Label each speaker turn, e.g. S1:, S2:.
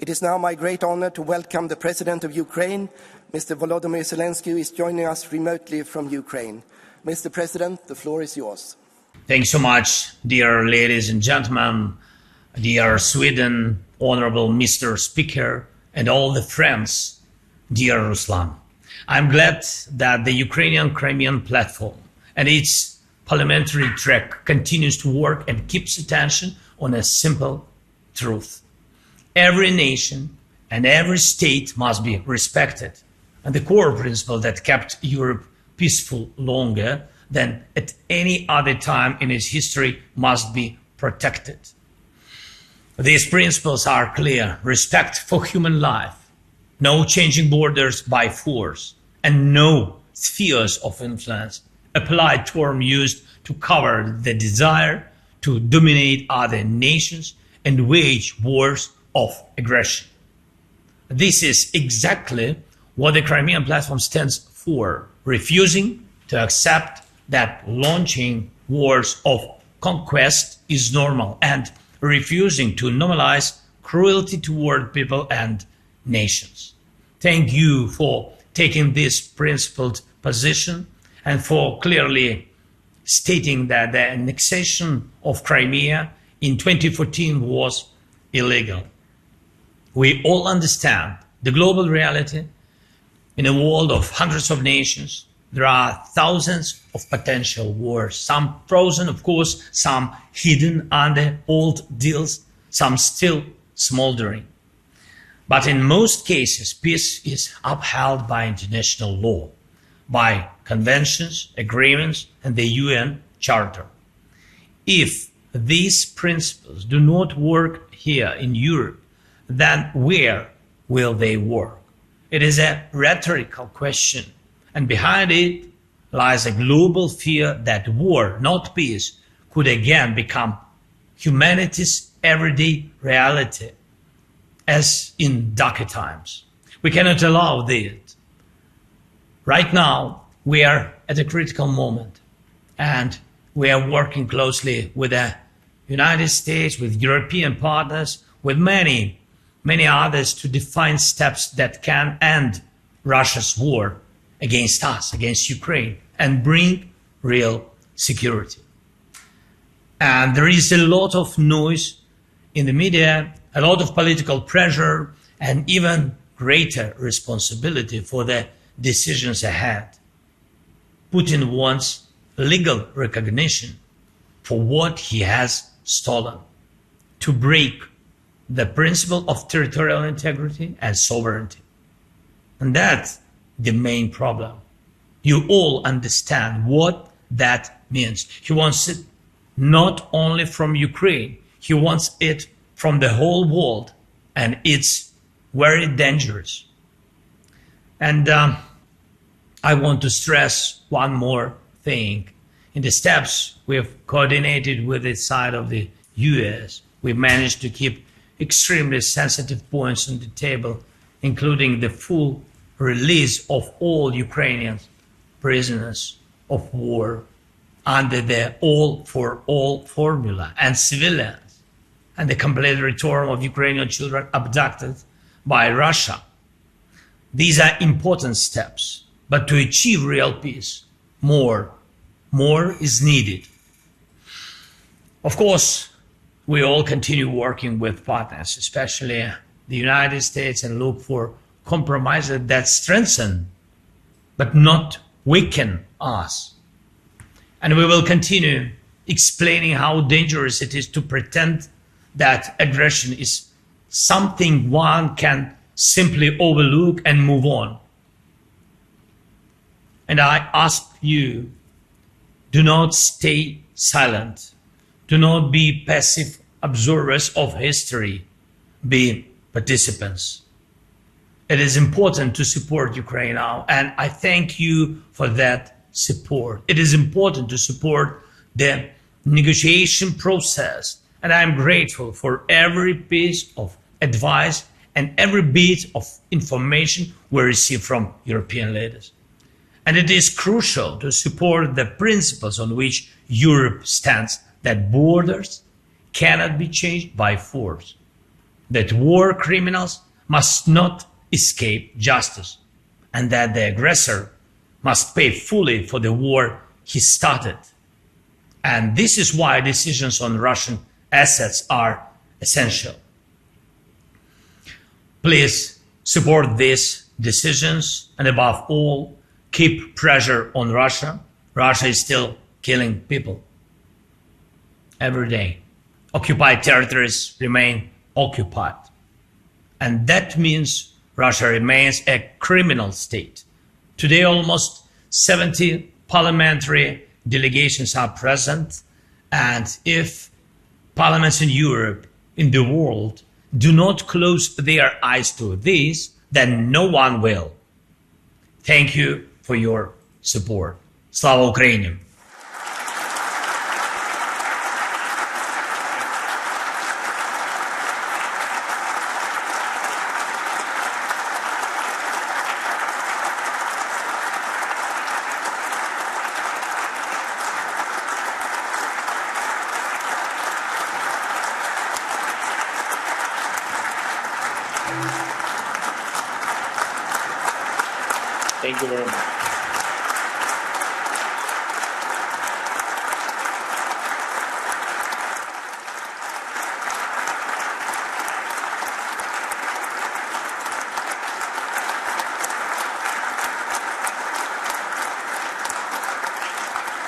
S1: It is now my great honor to welcome the President of Ukraine, Mr. Volodymyr Zelensky, who is joining us remotely from Ukraine. Mr. President, the floor is yours.
S2: Thanks so much, dear ladies and gentlemen, dear Sweden, Honorable Mr. Speaker, and all the friends, dear Ruslan. I'm glad that the Ukrainian Crimean platform and its parliamentary track continues to work and keeps attention on a simple truth. Every nation and every state must be respected, and the core principle that kept Europe peaceful longer than at any other time in its history must be protected. These principles are clear: respect for human life, no changing borders by force, and no spheres of influence, a polite term used to cover the desire to dominate other nations and wage wars of aggression. This is exactly what the Crimean platform stands for: refusing to accept that launching wars of conquest is normal, and refusing to normalize cruelty toward people and nations. Thank you for taking this principled position and for clearly stating that the annexation of Crimea in 2014 was illegal. We all understand the global reality. In a world of hundreds of nations, there are thousands of potential wars, some frozen, of course, some hidden under old deals, some still smoldering. But in most cases, peace is upheld by international law, by conventions, agreements, and the UN Charter. If these principles do not work here in Europe, then where will they work? It is a rhetorical question, and behind it lies a global fear that war, not peace, could again become humanity's everyday reality, as in darker times. We cannot allow this. Right now, we are at a critical moment, and we are working closely with the United States, with European partners, with many others to define steps that can end Russia's war against us, against Ukraine, and bring real security. And there is a lot of noise in the media, a lot of political pressure, and even greater responsibility for the decisions ahead. Putin wants legal recognition for what he has stolen, to break the principle of territorial integrity and sovereignty. And that's the main problem. You all understand what that means. He wants it not only from Ukraine, he wants it from the whole world, and it's very dangerous. And I want to stress one more thing. In the steps we have coordinated with the side of the US, we managed to keep extremely sensitive points on the table, including the full release of all Ukrainian prisoners of war under the all for all formula, and civilians, and the complete return of Ukrainian children abducted by Russia. These are important steps, but to achieve real peace, more is needed. Of course, we all continue working with partners, especially the United States, and look for compromises that strengthen but not weaken us. And we will continue explaining how dangerous it is to pretend that aggression is something one can simply overlook and move on. And I ask you, do not stay silent. Do not be passive observers of history. Be participants. It is important to support Ukraine now, and I thank you for that support. It is important to support the negotiation process, and I am grateful for every piece of advice and every bit of information we receive from European leaders. And it is crucial to support the principles on which Europe stands, that borders cannot be changed by force. that war criminals must not escape justice, and that the aggressor must pay fully for the war he started. And this is why decisions on Russian assets are essential. Please support these decisions, and above all, keep pressure on Russia. Russia is still killing people every day. Occupied territories remain occupied. And that means Russia remains a criminal state. Today, almost 70 parliamentary delegations are present, and if parliaments in Europe, in the world, do not close their eyes to this, then no one will. Thank you for your support. Slava Ukraini! Thank you very much.